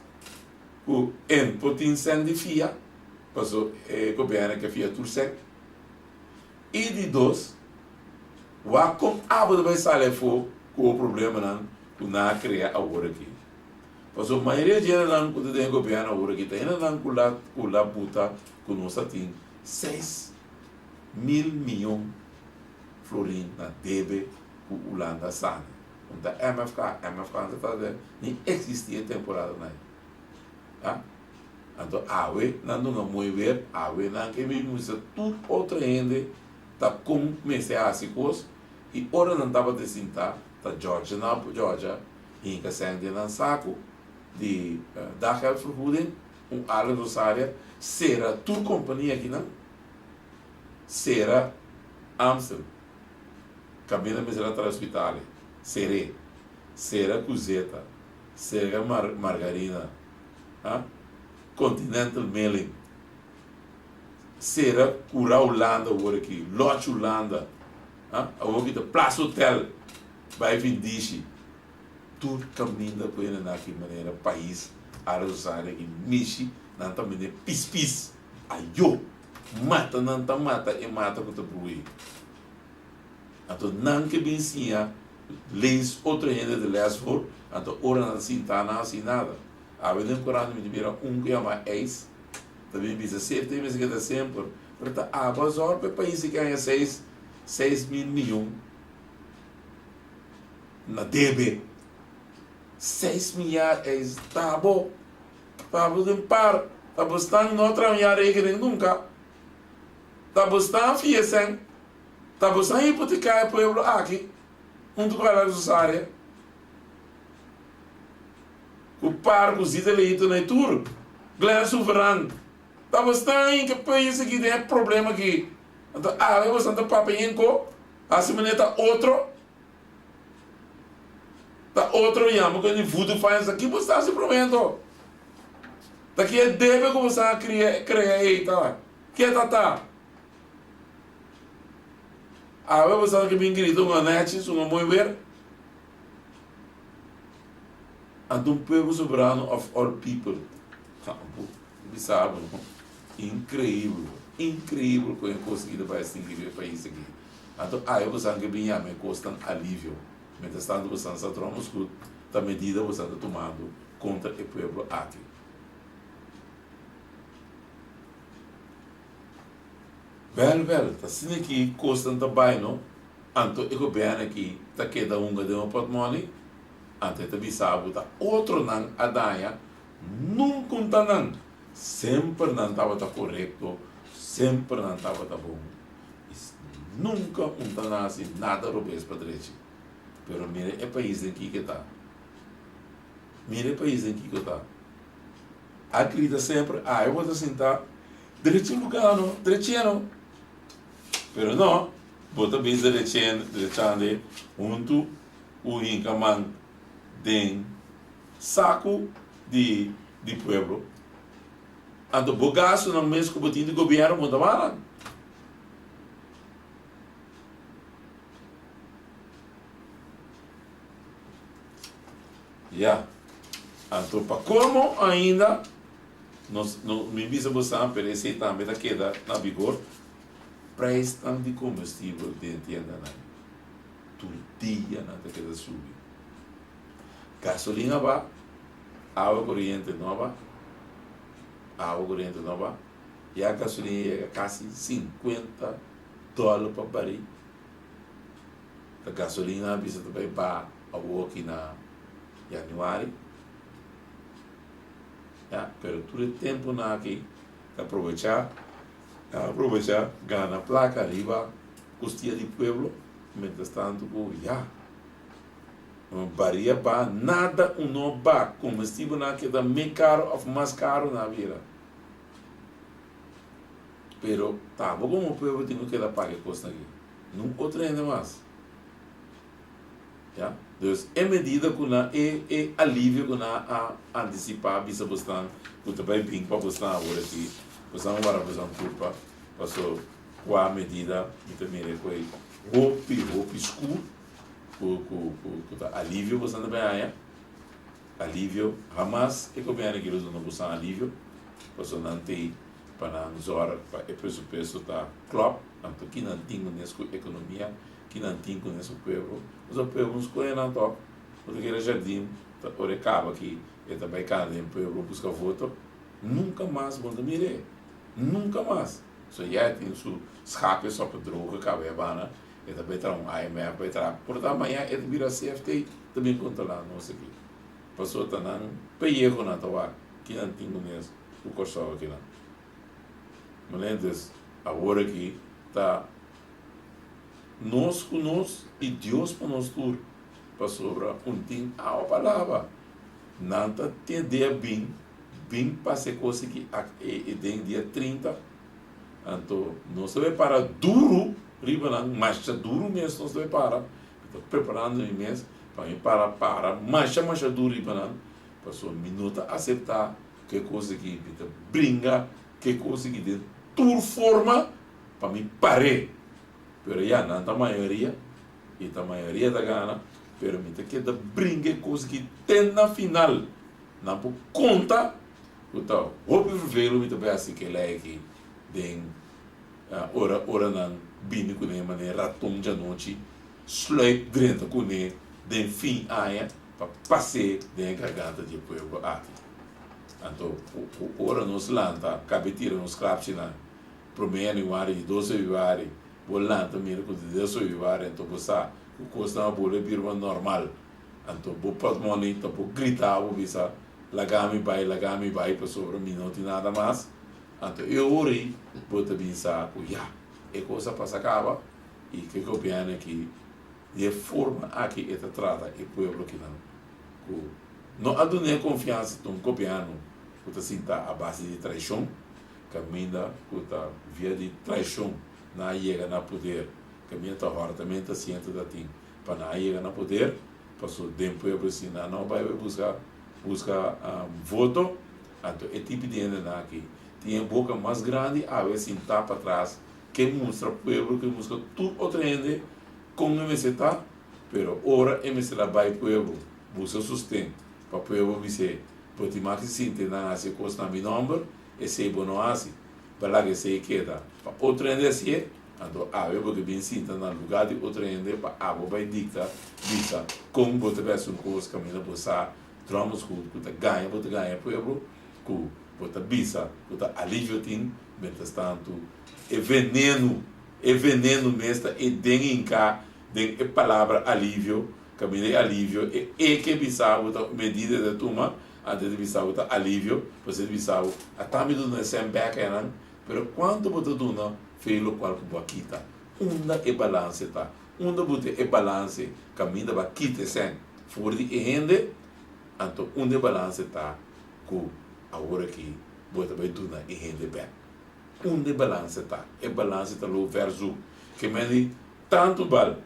que potência de FIA, passou o governo que FIA Tursec, e de dois, o acompanhado vai sair com o problema que não cria agora aqui. Porque a maioria de gente que tem governo agora que tem com la puta que nós tem 6 mil milhões florins na deve com o Holanda sana. Então MFK não está nem existia temporada não. Tá? Então não mover, não que mesmo isso tudo outra gente tá começando a se coisa E ora não estava de sentar, tá Georgia na Georgia, e que sente na saco de daghelpvergoeding, alle Rosaria, será tua companhia aqui não? Será Amsterdam, cabina miserável para o hospital, será Cuseta, será Margarina, Continental Mailing, será Cura Holanda, agora aqui, Lote Holanda, agora aqui, Plaza Hotel, vai vir dishi, tudo caminha para ir naquela maneira, país, a Rosária, que mishi, não tá maneira, pis, ayo, mata, não tá mata, e mata com o bruí. Então, não que bem sim, leis outra gente de lesfor, então, ora não assim, tá, não assim nada. A ver, no Corão, me dizia que chama ex, também diz, sempre tem que dar sempre, porque a bazar para país que ganha 6 mil milhões na DB. 6 milhares, tá bom de par, tá bastante não trabalhar regra nunca, tá bastante fiesen, tá bastante hipotecar o povo aqui, junto com a Rosária, o par com os italianos na tour, Glera Soberano, tá bastante que o país aqui tem problema aqui, então é bastante papenco, assim maneira outro yamo que ele vudo faz aqui, você está se provendo. Daqui é deve começar a criar aí, tá? Que é tata? Você que bem querido, uma net, uma mover. And um povo soberano of all people. Bizarro, incrível que eu consegui para extinguir o país aqui. Então, você que bem me custa alívio. Mientras tanto, você está tomando a medida você está tomando contra o povo aqui. Vel, tá sendo aqui, custa também, não? Então, eu governo aqui, tá queda de um patrimônio, então, tá bisabo, tá outro não, a danha, nunca não, sempre não estava correto, sempre não estava bom, nunca não assim, nada robês para direito. Pero mire o país em que está. Mire o país em que está. Acredita sempre, eu vou sentar direito lugar, não, direito. Pero não, bota bem direito, junto o incamang de saco de pueblo. Então, bogaço não mesmo que o botinho de governo, muito mal. Então, para como ainda me visa você aparecer também da queda na vigor, preço de combustível de entenda não. Todo dia não tem que subir. Gasolina vai, água corrente nova, e a gasolina é quase $50 para baril. A gasolina visa também para a aqui na Januário, pero todo o tempo aqui, aproveitar, ganhar a placa arriba, costia de pueblo, mientras tanto, não varia para nada, não vai, combustível que dá mais caro ou mais caro na vida. Pero, como o pueblo tem que dar paga custa aqui, não outro ainda mais. Então, é medida que é alívio que a antecipar bisa bostan, que também bem para bostan agora aqui, bostan para bostan culpa, passou com a medida que também é coi roupa escuro, que alívio bostan também aí, alívio, jamais é que bem aquilo não bostan alívio, passou não tem para nos horas para o preço tá club, então que não tem nessa economia, que não tem com esse povo, os povos escolhem não top, porque aquele jardim, ora acaba aqui, e também cada um povo busca voto, nunca mais vão mirar, nunca mais. Só já tem seu escape só para droga, cabana, e também terá IMF, vai terá, por amanhã ele vira CFT, também controlar nós aqui. Passou a não, peguei na toa, que não tem com esse, o corso aqui não. Mas agora aqui está nós conosco e Deus para nós tudo. Para sobra tem a palavra. Nanta tem dia bem para ser coisa que tem dia 30. Então, nós vai para duro, mas duro mesmo nós vai para. Estou preparando o mês para mais duro, para sua minuta aceitar que coisa que brinca, que coisa que de toda forma para me parar. Pero já não a maioria, e a maioria da gana, pero me que da brinca coisa que tem na final, não por conta, então, o primeiro me também assim que ele é aqui, tem ora não bine com ele maneira raton de noite, sleep dentro com ele, tem fim aia para passear dentro da garganta de povo aqui. Então, ora nos lanta, cabetira nos crapsina, primeiro januário e 12 de januário, o lanta mira com 10 de januário, então você o custo na bola birma normal, então o patrimônio então o gritar o bisa, lagami vai para sobre minuto e nada mais, então eu ori, bota bisa, já, é coisa para acaba e que copiando aqui de forma aqui esta trata e povo que não há nem confiança tão copiando, que sinta a base de traição, caminha via de traição na chega na poder, caminha também ciente da tim, para na chega na poder, passou tempo eu assim não vai buscar voto, então é tipo de ainda aqui tinha boca mais grande a ver se tá para trás que mostra povo que mostra tudo outro ainda como me está, pero ora me será vai povo busca sustento para povo dizer pode mais se na se costa mi nome e se bono assim para que se queda para outro ainda assim então a ver porque bem sinta no lugar de outro ainda para a vai dicta dica como você vai ser coisa caminho passar tramos que ganha povo que bota bisa bota alívio tem menos tanto é veneno mesmo e tem cá tem a palavra alívio caminho alívio e que bisa bota medida de toma antes de bisa bota alívio você bisa a tami do não sem back ainda pero quando bota duna fez o qual que quita onda e balance tá onda bota e balance caminho ba quita sem for de rende então onda balance tá com agora que bota vai duna e rende back onde balance tá e balance tá lo verso que me tanto bal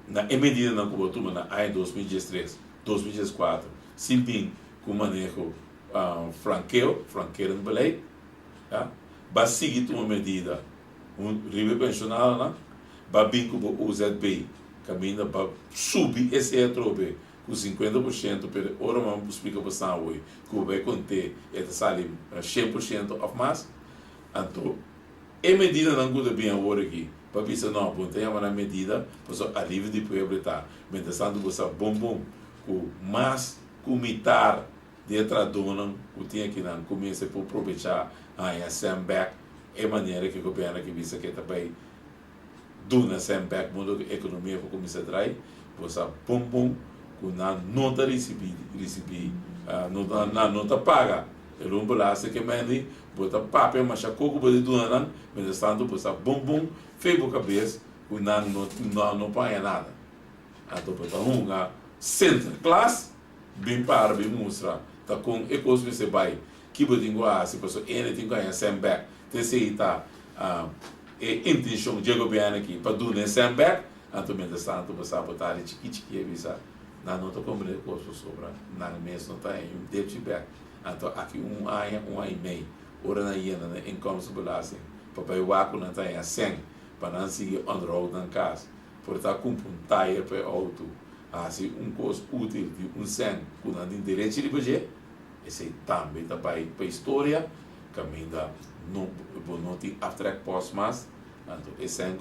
na medida na como tu na ai 2013 2014 Silvin com manejo franqueiro no belém tá ba seguir uma medida ribe pensional na ba binco o ZB caminha ba subir esse trobe com 50% per ora vamos explicar para saúde que vai conter essa salim 100% of mais. Então, a medida não cuida bem agora aqui. Para pensar, não, tem uma medida para o alívio de povo estar. Mas tanto você bom, com mais comitar de traduzir, o tinha que não começa por aproveitar a semback, é maneira que o governo que visa que também duna semback, mundo a economia para começar a trair, você bom, com não nota receber, não paga. El un balace que me bota papel mas a coco pode doar mas tanto posa bom fei boca cabeça o não paga nada então bota uma center class bem para bem mostrar tá com ecos você vai que pode igual se posso anything ganha semback te sei tá intenção de governo aqui para doar semback então mas tanto posa botar chique visa não tô como ele coisa sobra não mesmo não tá em debit back então aqui um ano e meio ora na iena na income belasting papai waco na tá em 100 para não seguir on road na casa por estar com um tire para auto assim custo útil de 100 com não tem direito de budget esse também tá para história caminha não tem after post mas então esse 100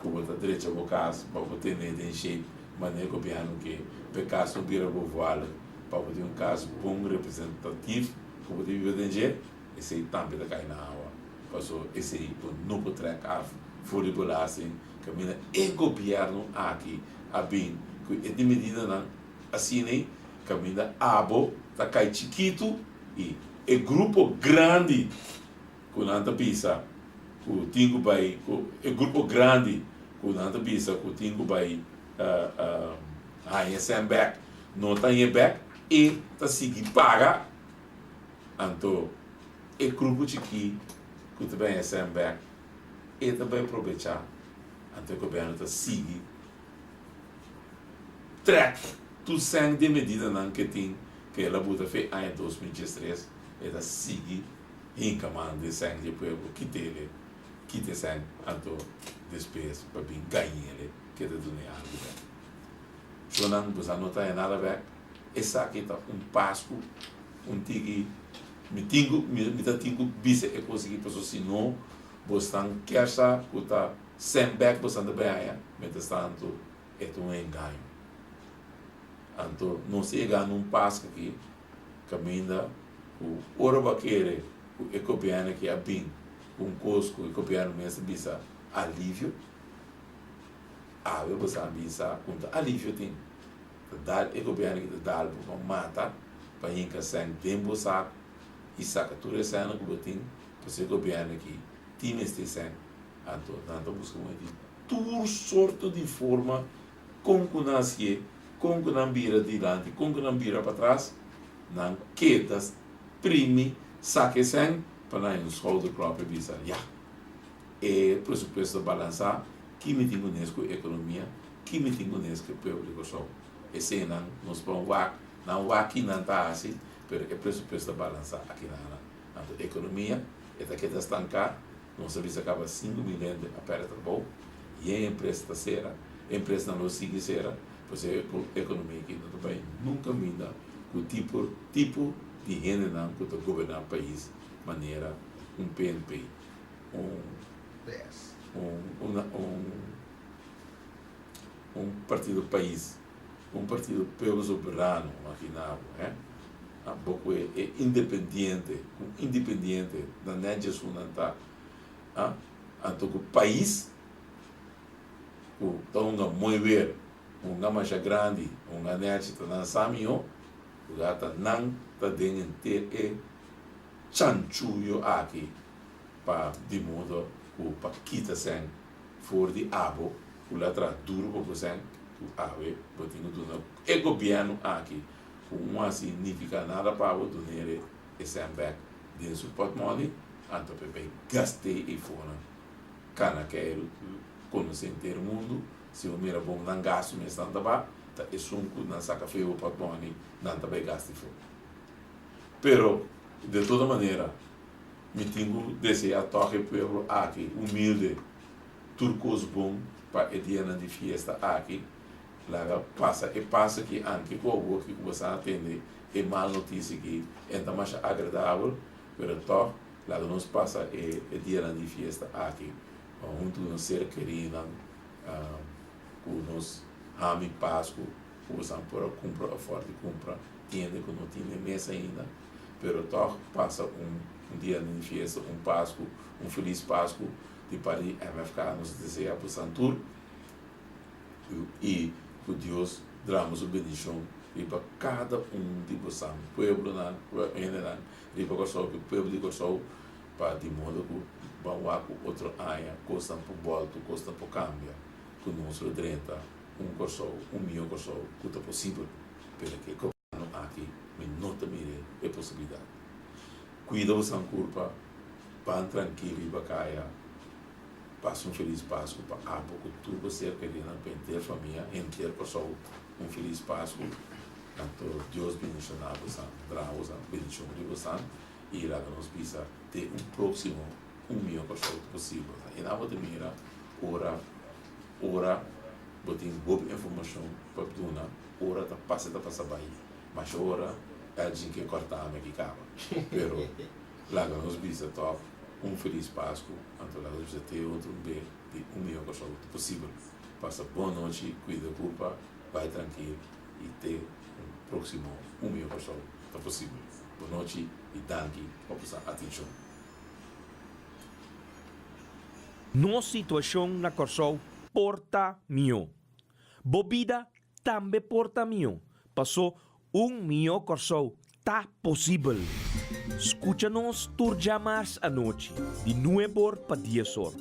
que botar direito ao caso para botar nem shape maneira copiando que pecasso vira voar para ter caso bom representativo como de viver esse também da cai na água passou esse não pode track fora por lá assim caminha e governo aqui a bem que de medida não assim nem caminha abo tá cai chiquito e grupo grande com anta pisa o tingo vai o grupo grande quando anda bisa, quando tinha vai sem back, não tem back, e tá seguir paga, então, e grupo de que também sem back, e também aproveitar, então o governo tá seguir, track, tudo sem de medida não que tem, que ela bota fez em 2013, e tá seguir, em comando de sangue de povo, que tem sangue, então, despesa, para bem ganhar ele, que é do dinheiro. Se não, você não tem nada a ver, essa aqui está passo, tiki, me tingo, bisa é conseguir, porque se não, você não quer estar, você está sem back, você não bem aí, mas está é engano. Então, não se engana passo aqui, caminha, o ouro vaqueiro, o ecopiano que é bem, cosco, o ecopiano mesmo bisa alívio, você bisa, alívio tem, dar ecopiano que dá para matar, para inca sem tempo saco, e saca tudo esse ano que eu tenho, para ser ecopiano que tem este sem, então busca muito, tudo sorte de forma, com que nasce, com que não vira adiante, com que não vira para trás, não quedas, prime, saque sem, para não escolher o próprio bisa, e presupuesto balançar, que me tenho nessa economia, que me tenho nessa público só. Esse não nos põe não aqui não está assim, mas é presupuesto balançar aqui na economia, é daqui está estancar, não sabe se acaba 5 milhões de aperta bom, e a empresa está será, a empresa não sigue será, pois é a economia aqui não também nunca muda o tipo de renda não que está governar o país, maneira PNP, partido país, partido pelo soberano, imaginava, um pouco é independente da média sunanta, então o país, então mover, mais grande, net na samio, o gata não tá dentro de chanchuyo aqui, para de modo para quitar sem for de abo, o letra duro para você, o ave, botinho do não, é governo aqui, não significa nada para o dinheiro e sem back de support money, então pepe gastei e fora, cana quero conhecer o mundo, se o mira bom não gasto mas não tá é sunco não saca feio para money, não tá bem gasto fora, pero de toda maneira me tenho desejar toque pelo aqui humilde turcos bom para o dia de festa aqui lá passa que anche com o que você atende é mal notícia que é mais agradável pero to lá nos passa o dia de festa aqui junto nos ser querido com nos ami Páscoa usam por comprar forte compra tiende que não tinha mesa ainda pero to passa dia de festa, Páscoa, feliz Páscoa, de Paris, MFK nos deseja para o Santur, e que Deus damos a bendição para cada de vocês, pueblo, e para o pueblo de Kosovo, para de modo que vamos outro ano, costa por volta, costa por cambio, com nosso 30, Kosovo, milhão Kosovo, que é possível, porque aqui, não também é possibilidade. Cuida o sem culpa, pan tranquilo e bacaia, passa feliz Páscoa para a pouco tudo você querendo para ter família, ter pessoa feliz Páscoa, então Deus bendicionar você, draus bendição de você e lá nos pisa ter próximo milhão de pessoas possível. E na outra mira, ora, botem boa informação para dona, ora tá passa bem, mas ora a gente que cortar a que acaba. Pero lá nos bisa top feliz Páscoa, então lá nos ter outro bem de milhão de pessoas possível. Passa boa noite, cuida culpa, vai tranquilo e ter próximo milhão de pessoas possível. Boa noite e danke por sua atenção. Nossa situação na Kosovo porta mio. Bobida também porta mio. Passou milhão Kosovo tá possível. Escucha-nos tur llamadas a noite, de 9 para 10 horas.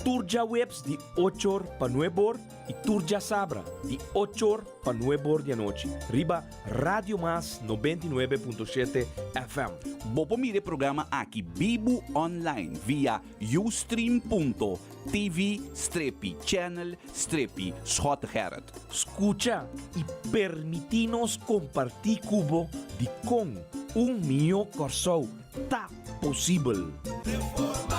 Turja Webs de 8 para 9 horas e Turja Sabra de 8 para 9 horas da noite. Riba Radio Mas 99.7 FM. Bopo mire programa aqui Bibo Online via ustream.tv/channel/Schotgerrit. Escucha e permitinos compartir cubo de com 1 milhão corso tá possível. Reforma